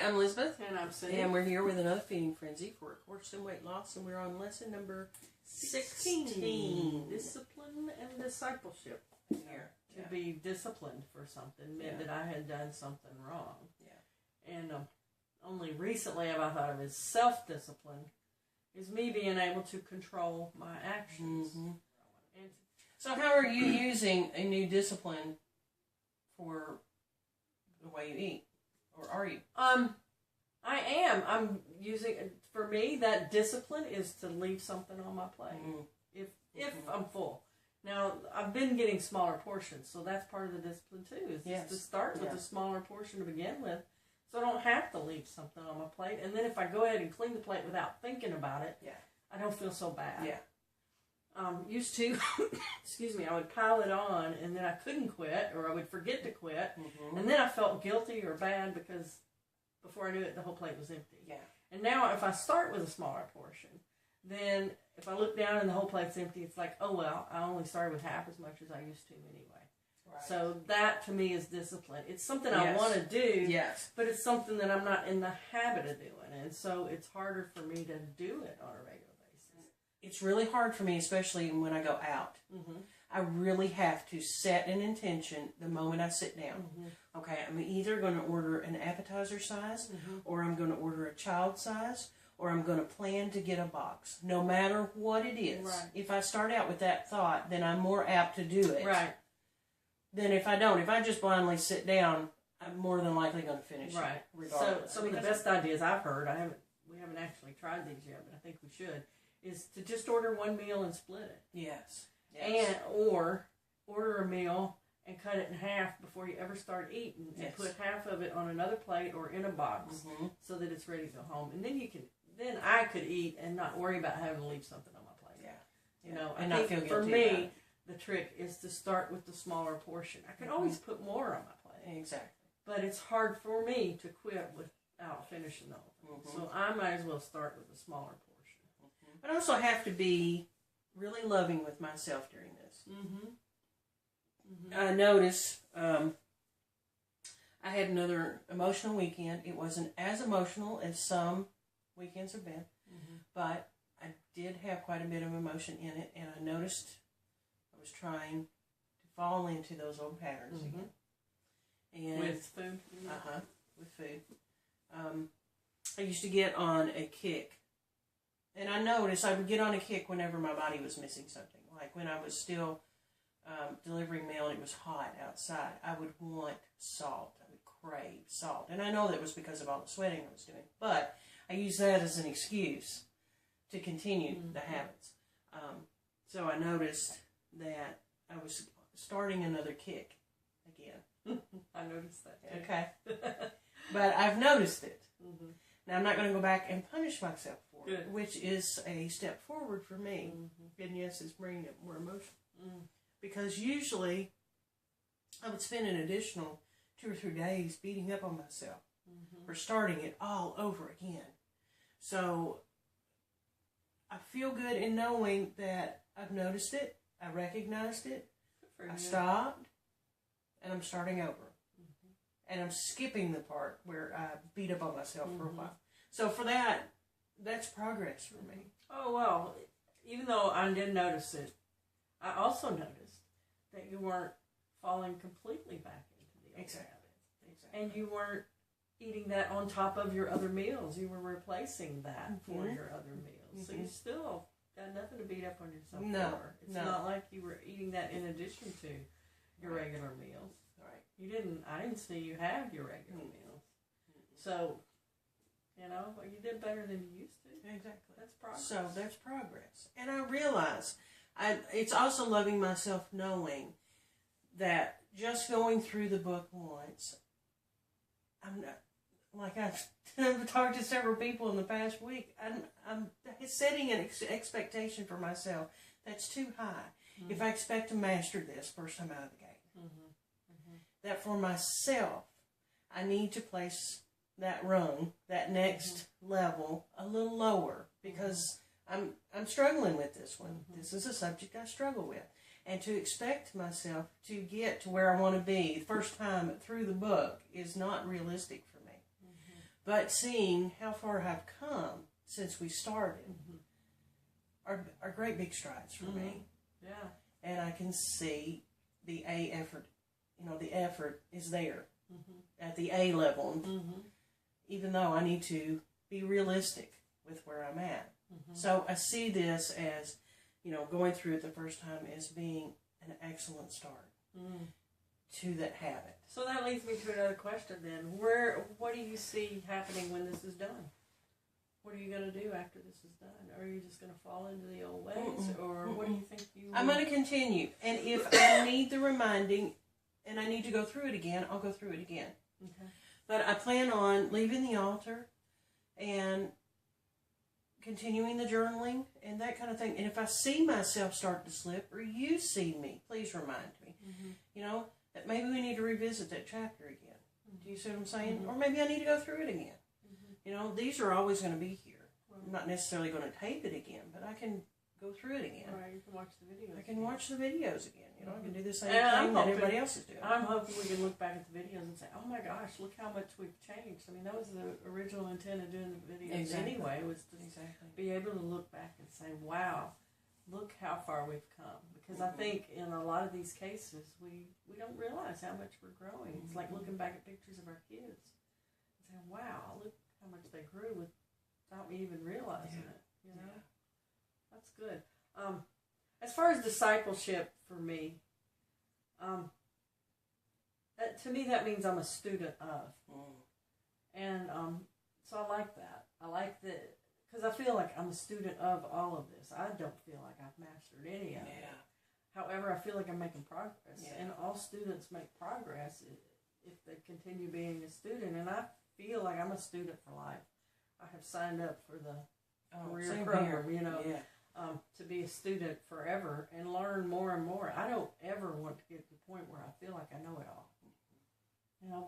I'm Elizabeth. And I'm Cindy. And we're here with another Feeding Frenzy for A Course in Weight Loss, and we're on lesson number 16. Discipline and discipleship. Here. To be disciplined for something meant that I had done something wrong. Yeah. And only recently have I thought of as self-discipline is me being able to control my actions. Mm-hmm. And so how are you using a new discipline for the way you eat? Or are you? I am. I'm using, for me, that discipline is to leave something on my plate. Mm-hmm. If I'm full. Now, I've been getting smaller portions, so that's part of the discipline too, is just to start with a smaller portion to begin with, so I don't have to leave something on my plate. And then if I go ahead and clean the plate without thinking about it, I don't feel so bad. Yeah. Used to, excuse me, I would pile it on, and then I couldn't quit, or I would forget to quit, and then I felt guilty or bad because before I knew it, the whole plate was empty. Yeah. And now if I start with a smaller portion, then if I look down and the whole plate's empty, it's like, oh well, I only started with half as much as I used to anyway. Right. So that to me is discipline. It's something I want to do, but it's something that I'm not in the habit of doing, and so it's harder for me to do it on a regular basis. It's really hard for me, especially when I go out. Mm-hmm. I really have to set an intention the moment I sit down. Mm-hmm. Okay, I'm either going to order an appetizer size, or I'm going to order a child size, or I'm going to plan to get a box, no matter what it is. Right. If I start out with that thought, then I'm more apt to do it. Right. Than if I don't. If I just blindly sit down, I'm more than likely going to finish it. Regardless. So some of the best ideas I've heard, we haven't actually tried these yet, but I think we should, is to just order one meal and split it. Yes. Or order a meal and cut it in half before you ever start eating, and put half of it on another plate or in a box so that it's ready to go home. And then I could eat and not worry about having to leave something on my plate. Yeah. You know, and I not think feel for guilty me, about it. The trick is to start with the smaller portion. I can always put more on my plate. Exactly. But it's hard for me to quit without finishing the whole thing. So I might as well start with a smaller portion. But I also have to be really loving with myself during this. I notice I had another emotional weekend. It wasn't as emotional as some weekends have been, but I did have quite a bit of emotion in it, and I noticed I was trying to fall into those old patterns again. And with food? With food. I used to get on a kick. And I noticed I would get on a kick whenever my body was missing something. Like when I was still delivering mail and it was hot outside, I would want salt. I would crave salt. And I know that was because of all the sweating I was doing. But I used that as an excuse to continue the habits. So I noticed that I was starting another kick again. I noticed that too. Okay. But I've noticed it. Now I'm not going to go back and punish myself for it, which is a step forward for me. And yes, it's bringing up more emotion. Because usually I would spend an additional 2 or 3 days beating up on myself for starting it all over again. So I feel good in knowing that I've noticed it, I recognized it, I stopped, and I'm starting over. And I'm skipping the part where I beat up on myself for a while. So for that, that's progress for me. Oh, well, even though I didn't notice it, I also noticed that you weren't falling completely back into the old habits. And you weren't eating that on top of your other meals. You were replacing that for your other meals. So you still got nothing to beat up on yourself for. It's not like you were eating that in addition to your regular meals. I didn't see you have your regular meals. So, you know, you did better than you used to. Exactly. That's progress. So that's progress. And I realize it's also loving myself knowing that just going through the book once, I'm not, like I've talked to several people in the past week, I'm setting an expectation for myself that's too high. If I expect to master this first time out of the gate. That for myself, I need to place that rung, that next level, a little lower because I'm struggling with this one. This is a subject I struggle with. And to expect myself to get to where I want to be the first time through the book is not realistic for me. But seeing how far I've come since we started are great big strides for me. Yeah. And I can see the A effort, the effort is there at the A level. Even though I need to be realistic with where I'm at. So I see this as, going through it the first time as being an excellent start to that habit. So that leads me to another question then. What do you see happening when this is done? What are you going to do after this is done? Are you just going to fall into the old ways? Or what do you think you... I'm going to continue. And if I need the reminding and I need to go through it again, I'll go through it again. Okay. But I plan on leaving the altar and continuing the journaling and that kind of thing. And if I see myself start to slip, or you see me, please remind me. That maybe we need to revisit that chapter again. Do you see what I'm saying? Or maybe I need to go through it again. These are always going to be here. I'm not necessarily going to tape it again, but I can go through it again. Right, you can watch the videos. I can watch the videos again. I can do the same thing that everybody else is doing. I'm hoping we can look back at the videos and say, oh my gosh, look how much we've changed. I mean, that was the original intent of doing the videos anyway, was to be able to look back and say, wow, look how far we've come. Because I think in a lot of these cases, we don't realize how much we're growing. It's like looking back at pictures of our kids and saying, wow, look how much they grew without me even realizing it. That's good. As far as discipleship for me, to me that means I'm a student of, and so I like that. I like that because I feel like I'm a student of all of this. I don't feel like I've mastered any of it. However, I feel like I'm making progress, and all students make progress if they continue being a student. And I feel like I'm a student for life. I have signed up for the career program, to be a student forever and learn more and more. I don't ever want to get to the point where I feel like I know it all,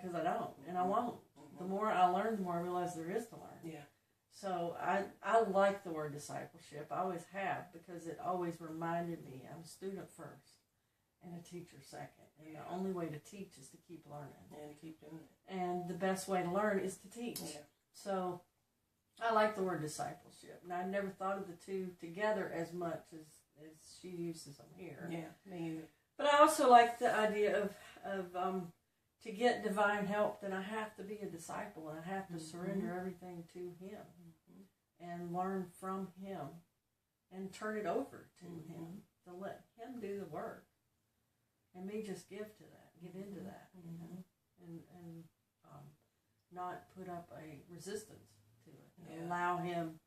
because I don't, and I won't. The more I learn, the more I realize there is to learn. So I like the word discipleship. I always have, because it always reminded me I'm a student first and a teacher second. And the only way to teach is to keep learning. And keep doing it. And the best way to learn is to teach. So I like the word discipleship. And I never thought of the two together as much as she uses them here. Me either. But I also like the idea of to get divine help, then I have to be a disciple, and I have to surrender everything to Him and learn from Him and turn it over to Him, to let Him do the work, and me just give into that, and not put up a resistance to it, and allow Him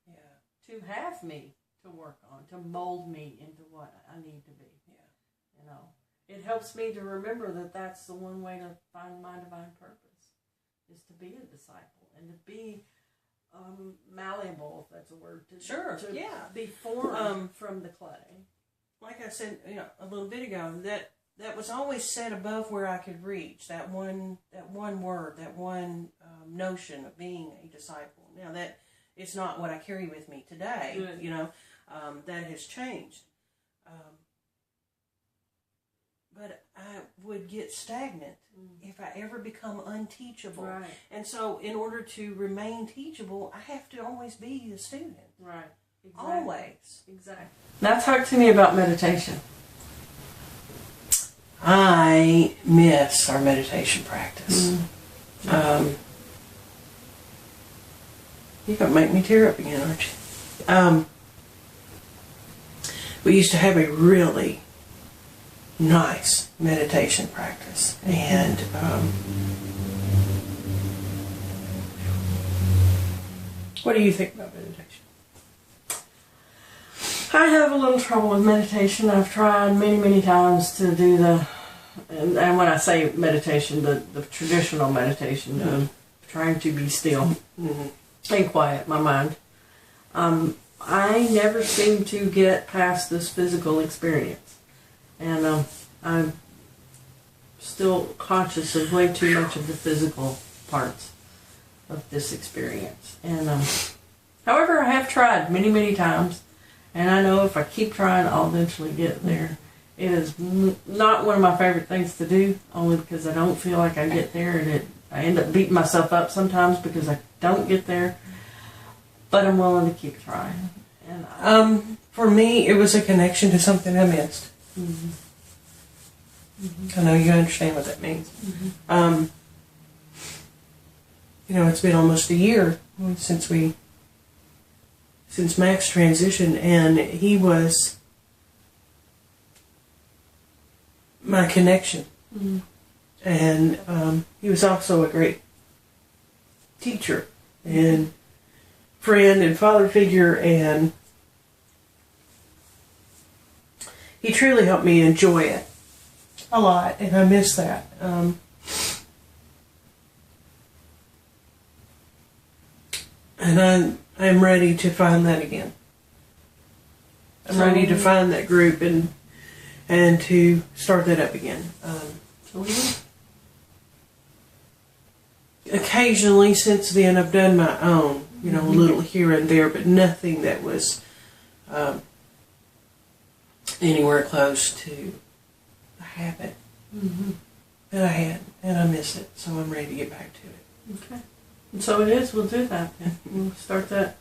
to have me to work on, to mold me into what I need to be. It helps me to remember that that's the one way to find my divine purpose, is to be a disciple and to be malleable, if that's a word. To be formed from the clay. Like I said, a little bit ago, that was always set above where I could reach. That one word, that one notion of being a disciple. Now that it's not what I carry with me today. That has changed. But I would get stagnant if I ever become unteachable. Right. And so in order to remain teachable, I have to always be a student. Right. Exactly. Always. Exactly. Now talk to me about meditation. I miss our meditation practice. You're going to make me tear up again, aren't you? We used to have a really nice meditation practice, and what do you think about meditation? I have a little trouble with meditation. I've tried many times to do and when I say meditation, the traditional meditation of trying to be still and quiet my mind. I never seem to get past this physical experience. And I'm still conscious of way too much of the physical parts of this experience. And however, I have tried many times, and I know if I keep trying, I'll eventually get there. It is not one of my favorite things to do, only because I don't feel like I get there, and I end up beating myself up sometimes because I don't get there, but I'm willing to keep trying. And for me, it was a connection to something I missed. I know you understand what that means. You know, it's been almost a year since Max transitioned, and he was my connection. And he was also a great teacher and friend and father figure, and he truly helped me enjoy it a lot, and I miss that. And I'm ready to find that again. I'm ready to find that group and to start that up again. Occasionally since then I've done my own, you know, a little here and there, but nothing that was anywhere close to the habit that I had, and I miss it, so I'm ready to get back to it. Okay. And so it is, we'll do that then. We'll start that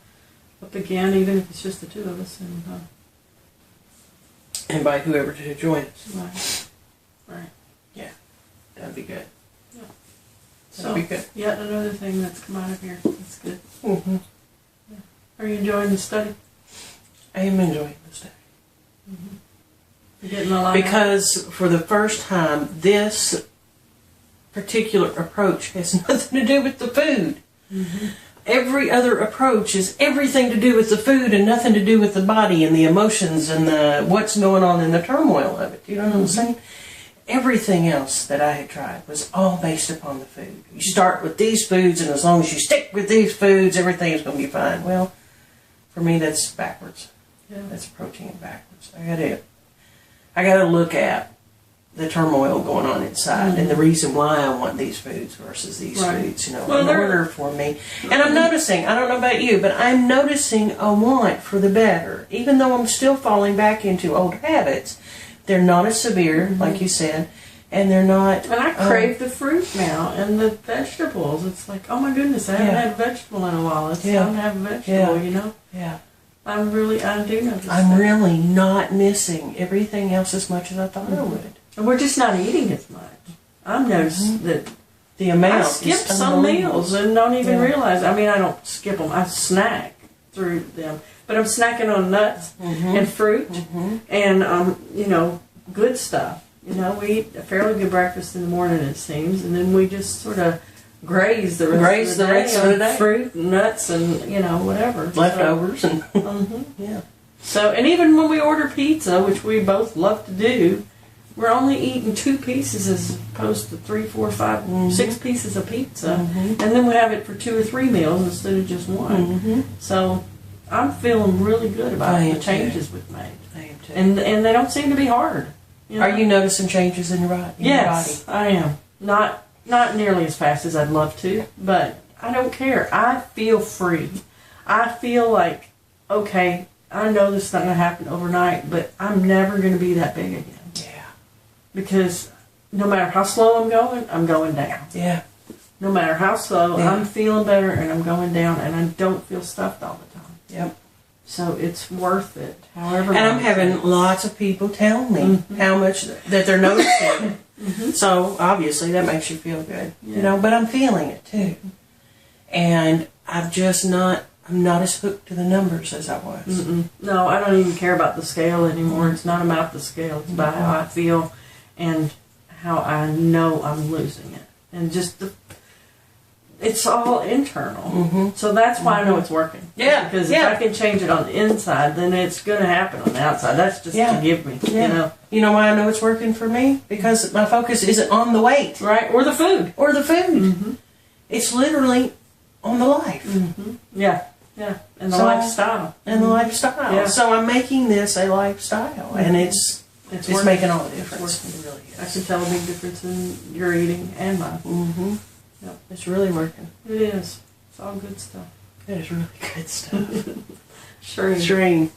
up again, even if it's just the two of us. And invite whoever to join us. Right. Yeah, that'd be good. Yeah. That'd be good. Yet another thing that's come out of here. That's good. Yeah. Are you enjoying the study? I am enjoying the study. You're getting a lot because for the first time, this particular approach has nothing to do with the food. Every other approach is everything to do with the food and nothing to do with the body and the emotions and the what's going on in the turmoil of it. You know what I'm saying? Everything else that I had tried was all based upon the food. You start with these foods, and as long as you stick with these foods, everything is going to be fine. Well, for me, that's backwards. Yeah. That's approaching it backwards. I got to look at the turmoil going on inside and the reason why I want these foods versus these foods, you know, in order for me. And I'm noticing, I don't know about you, but I'm noticing a want for the better. Even though I'm still falling back into old habits, they're not as severe, like you said, and they're not... And I crave the fruit now and the vegetables. It's like, oh my goodness, I haven't had a vegetable in a while. It's time to have a vegetable, you know? Yeah. I do notice I'm really not missing everything else as much as I thought I would. And we're just not eating as much. I've noticed that the amount I skip some meals and don't even realize. I mean, I don't skip them. I snack through them. But I'm snacking on nuts and fruit and, you know, good stuff. You know, we eat a fairly good breakfast in the morning, it seems, and then we just sort of graze the rest of the day. Fruit and nuts and, you know, whatever. Leftovers. And yeah. So, and even when we order pizza, which we both love to do, we're only eating 2 pieces as opposed to 3, 4, 5, 6 pieces of pizza. And then we have it for 2 or 3 meals instead of just one. So I'm feeling really good about the changes we've made. I am too. And they don't seem to be hard. You know? Are you noticing changes in your body? Yes, I am. Not nearly as fast as I'd love to, but I don't care. I feel free. I feel like, okay, I know this is not going to happen overnight, but I'm never going to be that big again. Because no matter how slow I'm going down. Yeah. No matter how slow, I'm feeling better and I'm going down, and I don't feel stuffed all the time. Yep. So it's worth it. However. And I'm having lots of people tell me how much that they're noticing it. So obviously that makes you feel good, you know. But I'm feeling it too, and I'm not as hooked to the numbers as I was. No, I don't even care about the scale anymore. It's not about the scale. It's about how I feel and how I know I'm losing it. And just it's all internal. So that's why I know it's working. Yeah. Because if I can change it on the inside, then it's going to happen on the outside. That's just to give me, you know. You know why I know it's working for me? Because my focus isn't on the weight. Right. Or the food. It's literally on the life. Yeah. Yeah. And the lifestyle. And the lifestyle. Yeah. So I'm making this a lifestyle. And it's making all the difference. It really is. I can tell a big difference in your eating and mine. Yep. It's really working. It is. It's all good stuff. It is really good stuff. Shreen.